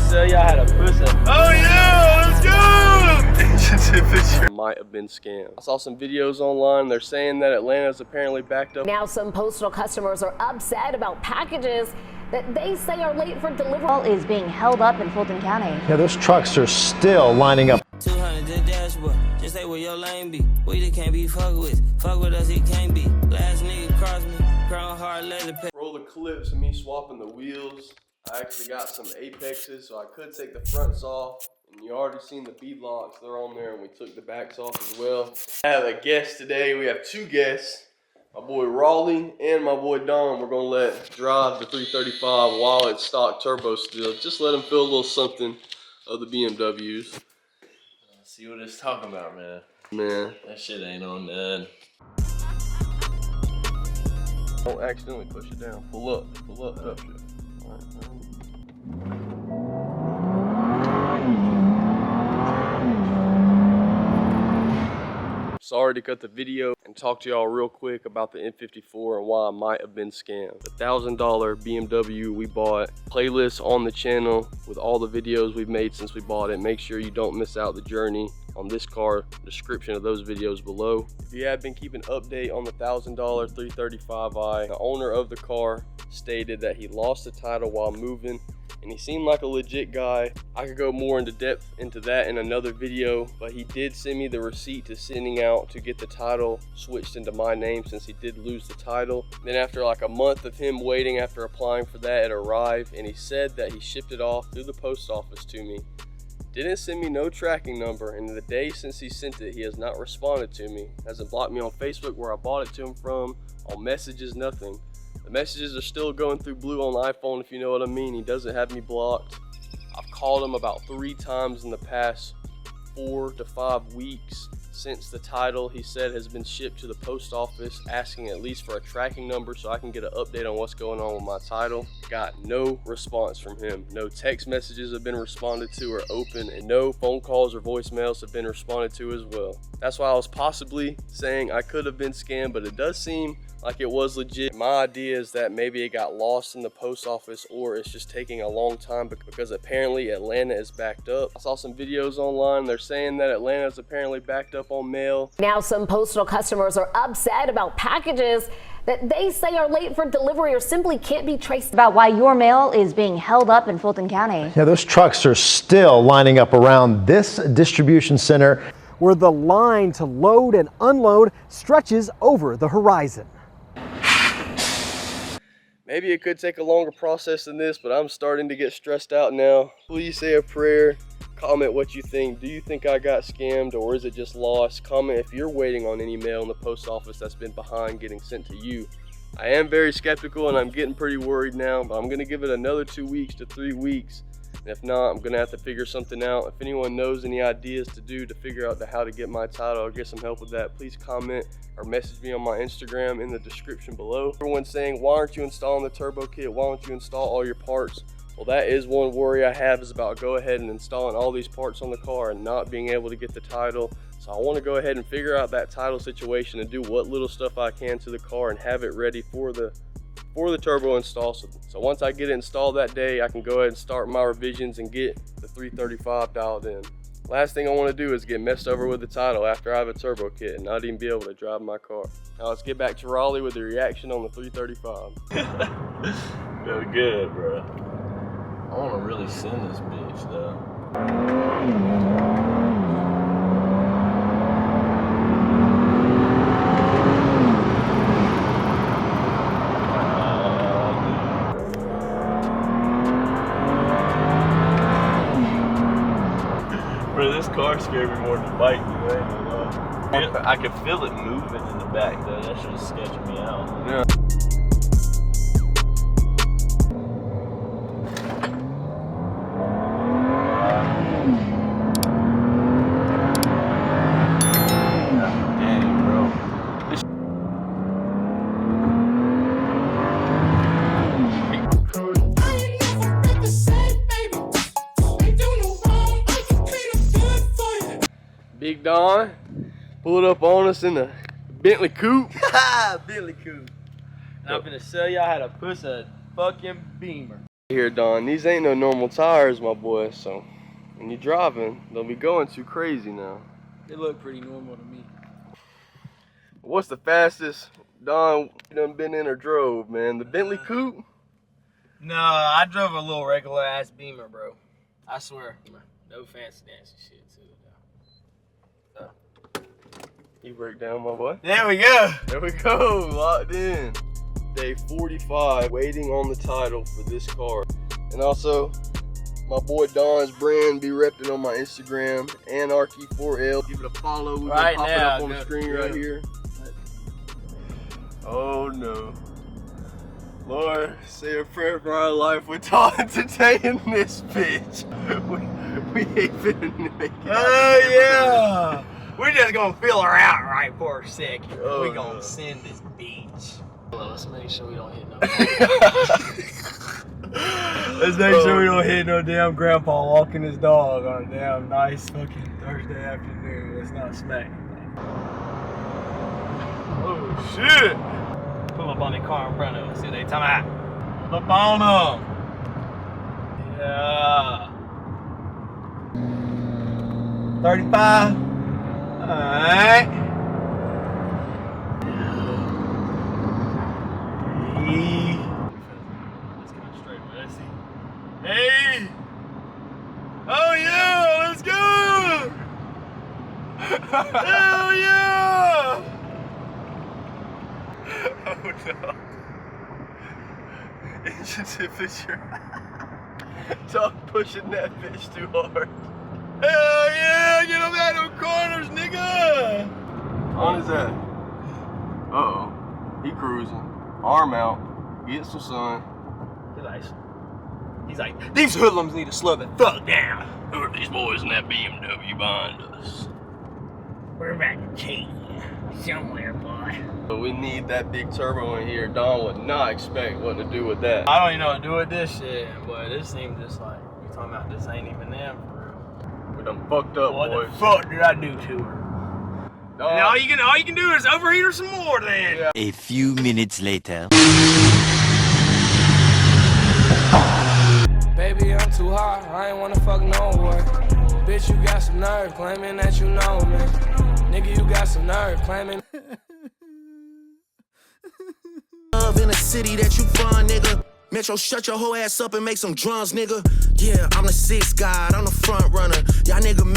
Tell y'all how to push it. Oh yeah, let's go! Might have been scammed. I saw some videos online. They're saying that Atlanta's apparently backed up. Now some postal customers are upset about packages that they say are late for delivery. Is being held up in Fulton County. Yeah, those trucks are still lining up. 200 the dashboard. Just say where your lane be. We just can't be fucked with. Fuck with us, he can't be. Last nigga crossed me. Crown hard leather pay. Roll the clips of me swapping the wheels. I actually got some Apexes, so I could take the fronts off. And you already seen the bead locks, they're on there, and we took the backs off as well. I have a guest today. We have two guests. My boy Rawley and my boy Don. We're gonna let drive the 335 while it's stock turbo still. Just let him feel a little something of the BMWs. See what it's talking about, man. Man. That shit ain't on none. Don't accidentally push it down. Pull up shit. Sorry to cut the video and talk to y'all real quick about the M54 and why I might have been scammed. The $1,000 BMW we bought. Playlist on the channel with all the videos we've made since we bought it. Make sure you don't miss out the journey on this car. Description of those videos below. If you have been keeping update on the $1,000 335i, the owner of the car stated that he lost the title while moving, and he seemed like a legit guy. I could go more into depth into that in another video, but he did send me the receipt to sending out to get the title switched into my name since he did lose the title. Then after like a month of him waiting after applying for that, it arrived, and he said that he shipped it off through the post office to me. Didn't send me no tracking number, and in the day since he sent it, he has not responded to me. Hasn't blocked me on Facebook where I bought it to him from, on messages, nothing. The messages are still going through blue on the iPhone, if you know what I mean. He doesn't have me blocked. I've called him about 3 times in the past 4 to 5 weeks since the title, he said, has been shipped to the post office, asking at least for a tracking number so I can get an update on what's going on with my title. Got no response from him. No text messages have been responded to or open, and no phone calls or voicemails have been responded to as well. That's why I was possibly saying I could have been scammed, but it does seem like it was legit. My idea is that maybe it got lost in the post office, or it's just taking a long time because apparently Atlanta is backed up. I saw some videos online. They're saying that Atlanta is apparently backed up on mail. Now some postal customers are upset about packages that they say are late for delivery or simply can't be traced. About why your mail is being held up in Fulton County. Yeah, those trucks are still lining up around this distribution center, where the line to load and unload stretches over the horizon. Maybe it could take a longer process than this, but I'm starting to get stressed out now. Please say a prayer. Comment what you think. Do you think I got scammed, or is it just lost? Comment if you're waiting on any mail in the post office that's been behind getting sent to you. I am very skeptical and I'm getting pretty worried now, but I'm gonna give it another 2 weeks to 3 weeks. And if not, I'm gonna have to figure something out. If anyone knows any ideas to do to figure out how to get my title or get some help with that, please comment or message me on my Instagram in the description below. Everyone's saying, why aren't you installing the turbo kit? Why don't you install all your parts? Well, that is one worry I have, is about go ahead and installing all these parts on the car and not being able to get the title. So I want to go ahead and figure out that title situation and do what little stuff I can to the car and have it ready for the turbo install. So once I get it installed that day, I can go ahead and start my revisions and get the 335 dialed in. Last thing I want to do is get messed over with the title after I have a turbo kit and not even be able to drive my car. Now let's get back to Raleigh with the reaction on the 335. Feel good, bro. I want to really send this bitch, though. Bro, this car scared me more than the bike, dude. I could feel it moving in the back, though. That shit was sketching me out. Yeah. Big Don pulled up on us in the Bentley coupe. Bentley coupe. And I'm gonna show y'all how to push a fucking Beamer. Here, Don, these ain't no normal tires, my boy, so when you're driving, don't be going too crazy now. They look pretty normal to me. What's the fastest Don you done been in or drove, man? The Bentley Coupe? No, I drove a little regular ass Beamer, bro. I swear. No fancy dancy shit to it, though. You break down, my boy. There we go. There we go, locked in. Day 45, waiting on the title for this car. And also, my boy Don's brand be repping on my Instagram, Anarchy4L. Give it a follow. We're Right gonna pop it now, up on the screen right here. Oh no. Lord, say a prayer for our life with Don today in this bitch. We ain't finna make it. Oh yeah. We're just gonna fill her out right for a second. Oh, We're gonna no. send this beach. Let's make sure we don't hit no. Let's make sure we don't hit no damn grandpa walking his dog on a damn nice fucking Thursday afternoon. Let's not smack anything. Oh shit! Pull up on the car in front of us. See what they talking about. Pull up on them. Yeah. 35. Alright. Let's go straight away. Let's see. Hey! Oh yeah! Let's go! Hell yeah! Oh no. Engine temperature. Dog pushing that bitch too hard. Hell yeah! Get him out of the corners, nigga! On his that? Uh-oh. He cruising. Arm out. Get some sun. He's like, these hoodlums need to slow the fuck down. Who are these boys in that BMW behind us? We're back to Kenya. Somewhere, boy. But we need that big turbo in here. Don would not expect what to do with that. I don't even know what to do with this shit, but this seems just like, we talking about this ain't even them for real. We done fucked up, What boys. the fuck did I do to her? Don, And all you can do is overheat her some more then. Yeah. A few minutes later. Baby, I'm too hot, I ain't wanna fuck no one. Bitch, you got some nerve claiming that you know me. Nigga, you got some nerve claiming. Love in a city that you from, nigga. Metro, shut your whole ass up and make some drums, nigga. Yeah, I'm the sixth guy, I'm the front runner. Y'all nigga, man.